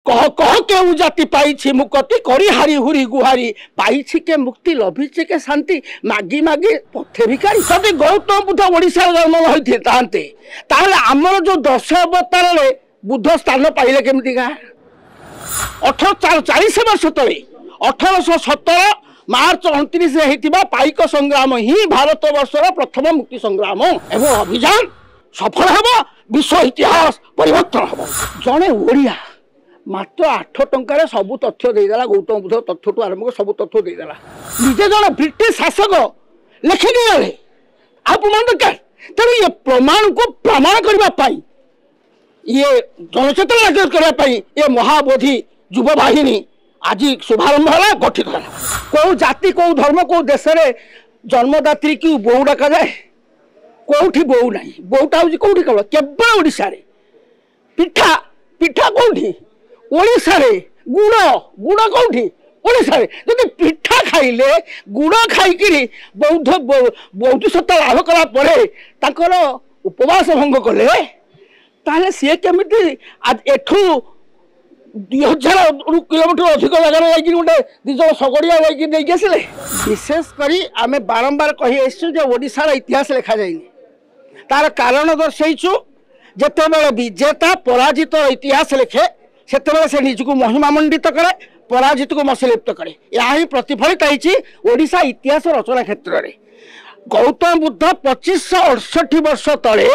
कह कह केउ जाति पाई मुक्ति करी हारी हुरी गुहारी पाई के मुक्ति लभिछि के शांति मागी मागी पथे भिखारी जदि गौतम बुद्ध ओडिशा जन्म होइथे तांते ताहले हमर जो 10 अवतार रे बुद्ध स्थान पाइले केमिति का 40 वर्ष तले 1817 मार्च 29 रे हेतिबा पाइक संग्राम ही भारत वर्षर प्रथम मुक्ति संग्राम एवं अभियान सफल हेबो विश्व इतिहास परिवर्तन हेबो जने ओडिया मात्र 8 टंकार सब तथ्य देदेला गौतम बुद्ध तथ्य टू आरंभ सब तथ्य देदेला निजे जन ब्रिटिश शासक लिखिक गले आप प्रमाण दरकार तेणु ये प्रमाण को प्रमाण करने ये जनचेतना जागृत करने ये महाबोधि युव बाहिनी आज शुभारंभ है गठित है कौ जाति कौ धर्म कौ देश में जन्मदात्री की बोऊ डाक जाए कौटी बोऊ ना बोऊटा हूँ कौटी केवल ओडिशा पिठा पिठा कौटी ओडिशा गुड़ गुड़ कौटी ओडिशा जब पिठा खाइले गुड़ खाई बौद्ध बौद्धिसत्ता लाभ कला उपवास भंग कले ताहले सी केमिति एठू 2000 किलोमीटर अधिक जगह गोटे दिज सगड़िया आसिले विशेषकर आम बारंबार कही ओडिशार इतिहास लिखा जाइनि तार कारण दर्शु जिते विजेता पराजित इतिहास लिखे से निजक महिमा मंडित करे पराजित को मसलिप्त करे यह ही प्रतिफलित होती ओडिशा इतिहास रचना क्षेत्र में गौतम बुद्ध 2568 वर्ष तले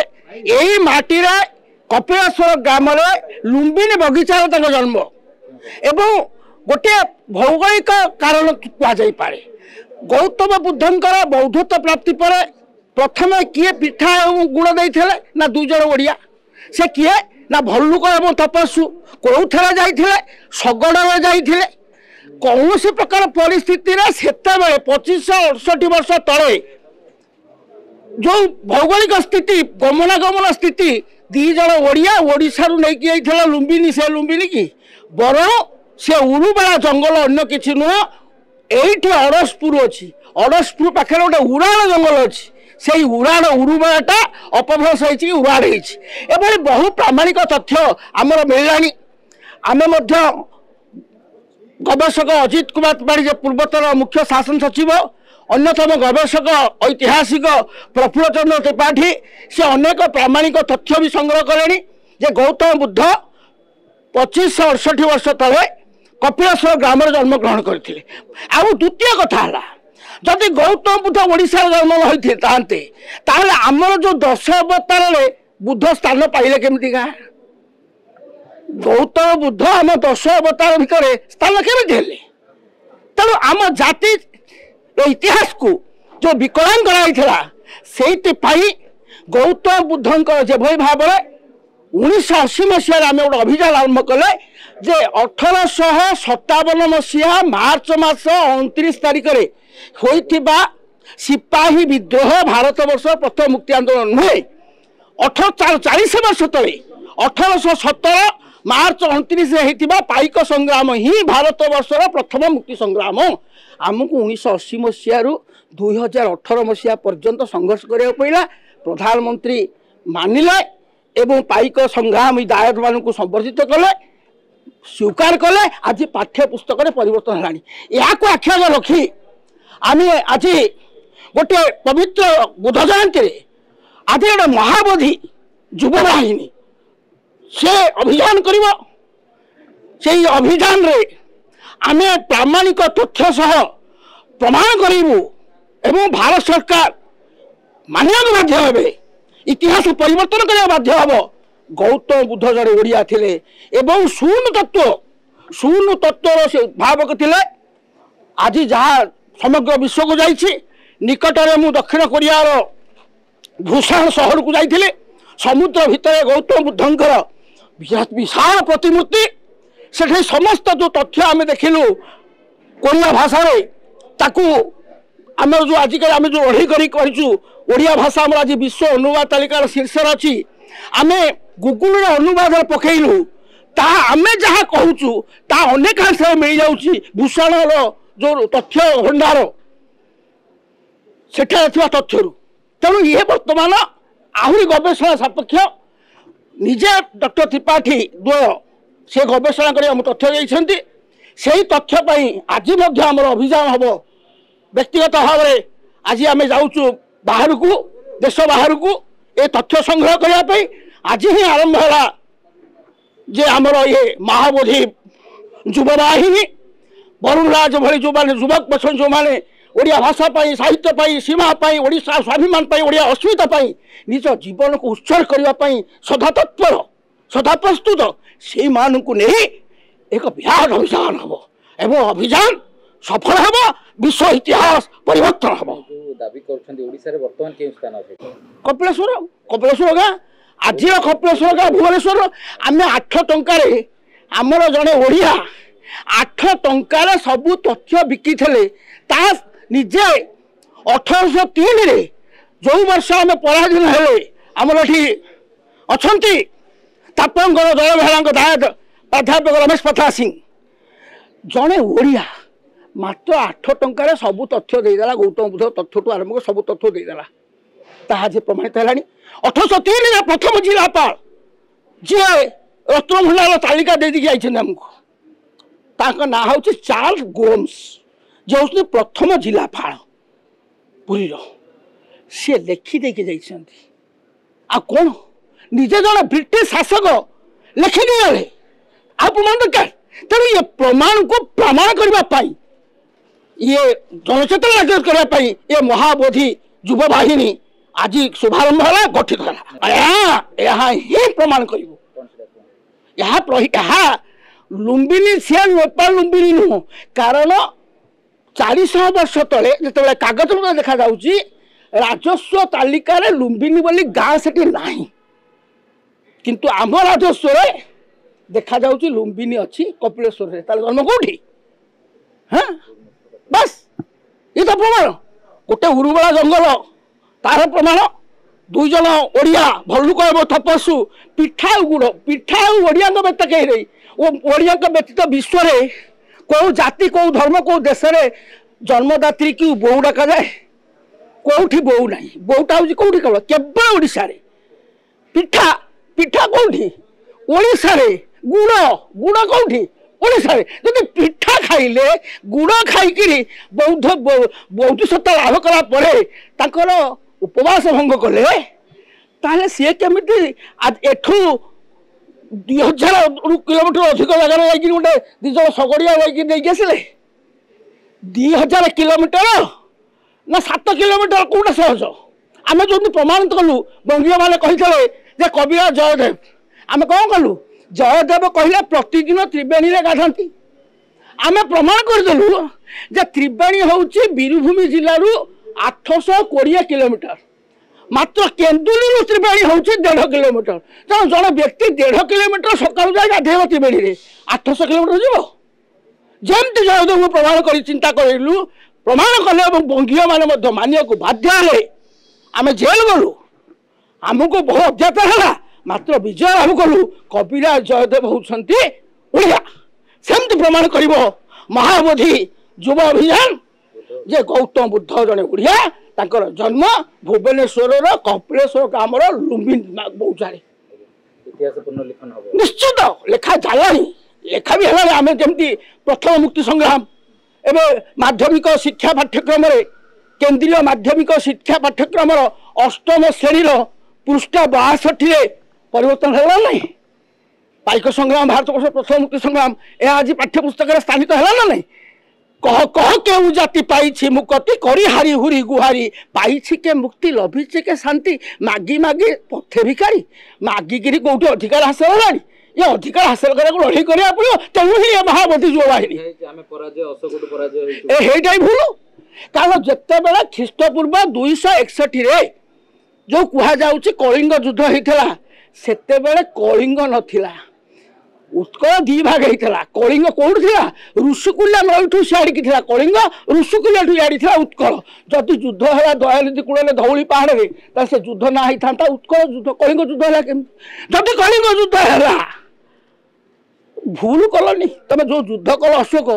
यही माटी कपिलेश्वर ग्राम लुम्बिनी बगीचार जन्म एवं गोटे भौगोलिक कारण कहुपे गौतम बुद्धंकर बौद्धत्व प्राप्ति पर प्रथम किए पिठा और गुड़ देते ना 2 जन ओडिया से किए ना भल्लुक एवं तपस्सु कौ थे जाइए शगड़ जाइए कौन सी प्रकार परिस्थिति से 2568 वर्ष तले जो भौगोलिक स्थिति गमनागमन स्थिति 2 जन ओडिया ओडिशा नहीं लुम्बिनी से लुम्बिनी की बरं से उरुबाड़ा जंगल अन्य किसी नुह ये अड़सपुर अच्छी अड़सपुर पाखे गोटे उड़ाण जंगल अच्छी से उड़ाण उरुबाड़ा अपभ्रंश होती उड़ाड़ होती बहु प्रामाणिक तथ्य आमर मिललानी आमे गवेषक अजित कुमार त्रिपाठी पूर्वतन मुख्य शासन सचिव अन्यतम गवेषक ऐतिहासिक प्रफुल्ल चंद्र त्रिपाठी से अनेक प्रामाणिक तथ्य भी संग्रह कले जे गौतम बुद्ध 2568 वर्ष तले कपिलेश्वर ग्राम जन्म ग्रहण करते द्वितीय कथा है जदि गौतम बुद्ध ओडिशा जन्म होते ताहले आमर जो 10 अवतार रे बुद्ध स्थान पाइले केमिति का गौतम बुद्ध आम 10 अवतार भितर स्थान केमिति हेले तेणु आम जाति इतिहास को जो विकलन कराइथिला सेइति गौतम बुद्धंकर जेभली भाव 1980 मसीह आम गोटे अभियान आरंभ कले जे 1857 मसीहा मार्च मास 29 तारिख में होइथिबा सिपाही विद्रोह भारत वर्ष प्रथम मुक्ति आंदोलन नुहे 40 वर्ष तले 1817 मार्च 29 होइथिबा पाइक संग्राम ही भारत वर्षर प्रथम मुक्ति संग्राम आमको 1980 मसीह 2018 मसीहा पर्यंत संघर्ष करिया पड़ा प्रधानमंत्री मानिले एवं पाइक संग्राम दायद मान को संवर्धित कले स्वीकार कले आज पाठ्य पुस्तक में परिवर्तन है आख्या रखी आम आज गोटे पवित्र बुद्ध जयंती आज गोटे महाबोधि युव बाहिनी से अभियान करिवो से अभियान रे आमे प्रामाणिक तथ्य सह प्रमाण करूँ एवं भारत सरकार मानिया बाध्य हे इतिहास परिवर्तन करने बाध्य हम गौतम बुद्ध जड़े ओडिया थिले एवं शून्य तत्व से उद्भावक थिले आज जहाँ समग्र विश्व को जाइए निकट में मु दक्षिण कोरियार भूषण शहर को जाइए समुद्र भितर गौतम बुद्धंकर विशाल प्रतिमूर्ति से समस्त जो तथ्य आम देखिलु कोरिया भाषा ताकू आम जो आजिकल आम जो अढ़ी करूँ ओडिया भाषा आम आज विश्व अनुवाद तालिकार शीर्ष अच्छी आम गुगुल अनुवाद पकईलु ता आम जहाँ कहूँ ता अनेक अंश मिल जाऊँगी भूषण जो तथ्य भंडार सेठा तथ्य तेणु ये बर्तमान आहरी गवेषणा सापेक्ष निजे डॉक्टर त्रिपाठी द्वय से गवेषणा कर तथ्य देइछन्ति सेही तथ्य पाई आज आमर अभियान हम व्यक्तिगत भाव में आज आम जाऊँ बाहर को देश बाहर को ए तथ्य संग्रह करने आज ही आरंभ है जे आमर ये महाबोधि युववाहिनी वरुण राज भली जो माने युवक बसन जो माने ओडिया भाषा पाई साहित्य पाई सीमा पाई ओडिशा स्वाभिमान पाई ओडिया अस्मिता पाई निज जीवन को उत्सर्ग करने पाई सदा तत्पर सदा प्रस्तुत से मान को नहीं एक विराट अभियान हम एवं अभियान सफल हम विश्व इतिहास परिवर्तन हम दाबी करछन्ती ओडिसा रे वर्तमान के स्थान अछि कपिलेश्वर गाँ आज कपिलेश्वर गाँ भुवनेश्वर आम 8 टंकार आमर जड़े ओडिया 8 टंकार सबू तथ्य बिकी निजे 1803 रे जो वर्ष आम पराधीन हेले आमर ये अच्छा तापंकर जयभेला दायक प्राध्यापक रमेश पथा सिंह जड़े ओडिया मात्र 8 टंकार सबू तथ्य देदेला गौतम बुद्ध तथ्य ठू आरंभ सब तथ्य देदेला ताजे प्रमाणित है 1803 प्रथम जिलापाल जी रत्नभंडार तालिका दे दी आमको ना हूँ चार्ल्स गोम्स जे हूँ प्रथम जिलापाल पुरी सी लेखिदे आ कौन निजे जन ब्रिटिश शासक लेखिदी गले आ प्रमाण दरकार तेणु ये प्रमाण को प्रमाण करने ये जनचेतना जागृत करने ये महाबोधि युव वाहिनी आज शुभारंभ है गठित है ही प्रमाण कर लुम्बिनी सी नेपाल लुम्बिनी नुह कारण 400 वर्ष तले जो कागज देखा जाऊँगी राजस्व तालिका लुम्बिनी बोली गाँ से नहीं किंतु आम राजस्व देखा जाऊँगी लुम्बिनी अच्छी कपिलेश्वर जन्म कौटी हाँ बस ये तो प्रमाण गोटे उरुबला जंगल तार प्रमाण 2 जन ओडिया भल्लुक एवं तपस्सु पिठा गुड़ पिठा ओडिया व्यतीत कहीं रही वो ओडिया व्यतीत विश्व में कौ जाति कौ धर्म कौ देश में जन्मदात्री की बोऊ डाक जाए कौटी बोऊ ना बोऊटा हूँ कौटी कल केवल ओडिशा रे पिठा पिठा कौटी ओडिशा रे गुड़ गुड़ कौटी ओडिशा रे जब पिठा खाइले गुड़ खाई बौद्ध बौद्धिसत्ता लाभ कला परे ताकर उपवास भंग कले ताले सी केमिति आज एठू 2000 किलोमीटर अधिक जगह जाकि गोटे 2 जन सगड़िया जाकि आसिले 2000 किलोमीटर ना 7 किलोमीटर कौटा सहज आम जो प्रमाणित कलु बंगीय मैंने कही कविरा जयदेव आम कौन कलु जयदेव कहले प्रतिदिन त्रिवेणी गाधती आम प्रमाण करदेलु त्रिवेणी हूँ बीरभूमि जिलू 820 किलोमीटर मात्र केन्दुली त्रिवेणी हूँ 1.5 किलोमीटर तेणु जड़े व्यक्ति 1.5 किलोमीटर सकाल जाए गाधेब त्रिवेणी 800 किलोमीटर जीव जमती जयदेव प्रमाण कर चिंता करूँ प्रमाण कले बंगीय मैंने मानिया को बाध्य है आम जेल गलु आमको बहुत अत्याचार है मात्र विजय लाभ कलु कविराज जयदेव होती ओडिया सेमती प्रमाण कर महाबोधि युव अभियान जे गौतम बुद्ध जड़े ओडिया तांकर जन्म भुवनेश्वर कपिलेश्वर ग्राम लुम्बिनी बौचारे निश्चित लेखा जालानी लेखा भी है आम जमी प्रथम मुक्ति संग्राम एवं माध्यमिक शिक्षा पाठ्यक्रम केंद्रीय माध्यमिक शिक्षा पाठ्यक्रम 8म श्रेणी पृष्ठ 62 परिवर्तन है ना पाइक संग्राम भारत वर्ष प्रथम मुक्ति संग्राम यह आज पाठ्यपुस्तक स्थानित है ना नहीं कह कह के जाति पाई मुक्ति करी हारी हुरी गुहारी पाई के मुक्ति लभिचे के शांति मागी मागी पथे भिखारी मागिकी कौटी अधिकार हासिल है ये अधिकार हासिल करने लड़ाई करा पड़ो तेणु ही महाबोधि युवा वाहिनी भूल कारण जिते बड़े ख्रीष्टपूर्व 261 जो कहुच्छे कलिंग युद्ध होता से कलिंग नथिला उत्कल 2 भाग होता कलिंग कौट थी ऋषिकुल्या नईठू सियाड़ी थी कलिंग ऋषिकुल्या इाड़ी थी उत्कल जदि युद्ध है दयानिधि कूल धौली पहाड़ में से युद्ध ना होता उत्कल युद्ध कलिंग युद्ध है जदि कलिंग युद्ध है भूल कलनी तुम जो युद्ध कल अशोक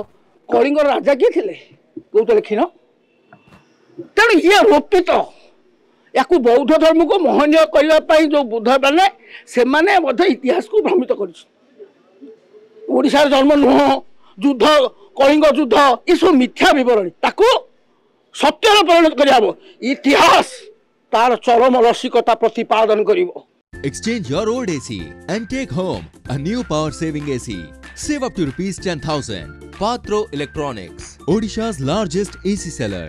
कलिंग राजा किए थे कौन लिखिन तेणु ये रोपित या बौद्ध धर्म को मोहनीय करने जो बुद्ध मैंने से इतिहास को भ्रमित कर ओडिशार जन्म नुह युद्ध कलिंग युद्ध ये सब मिथ्या विवरणी ताकू सत्यर परिणत कर इतिहास तार चरम रसिकता प्रतिपादन करिवो। Exchange your old AC and take home a new power saving AC. Save up to rupees 10,000. Patro Electronics, Odisha's largest AC seller.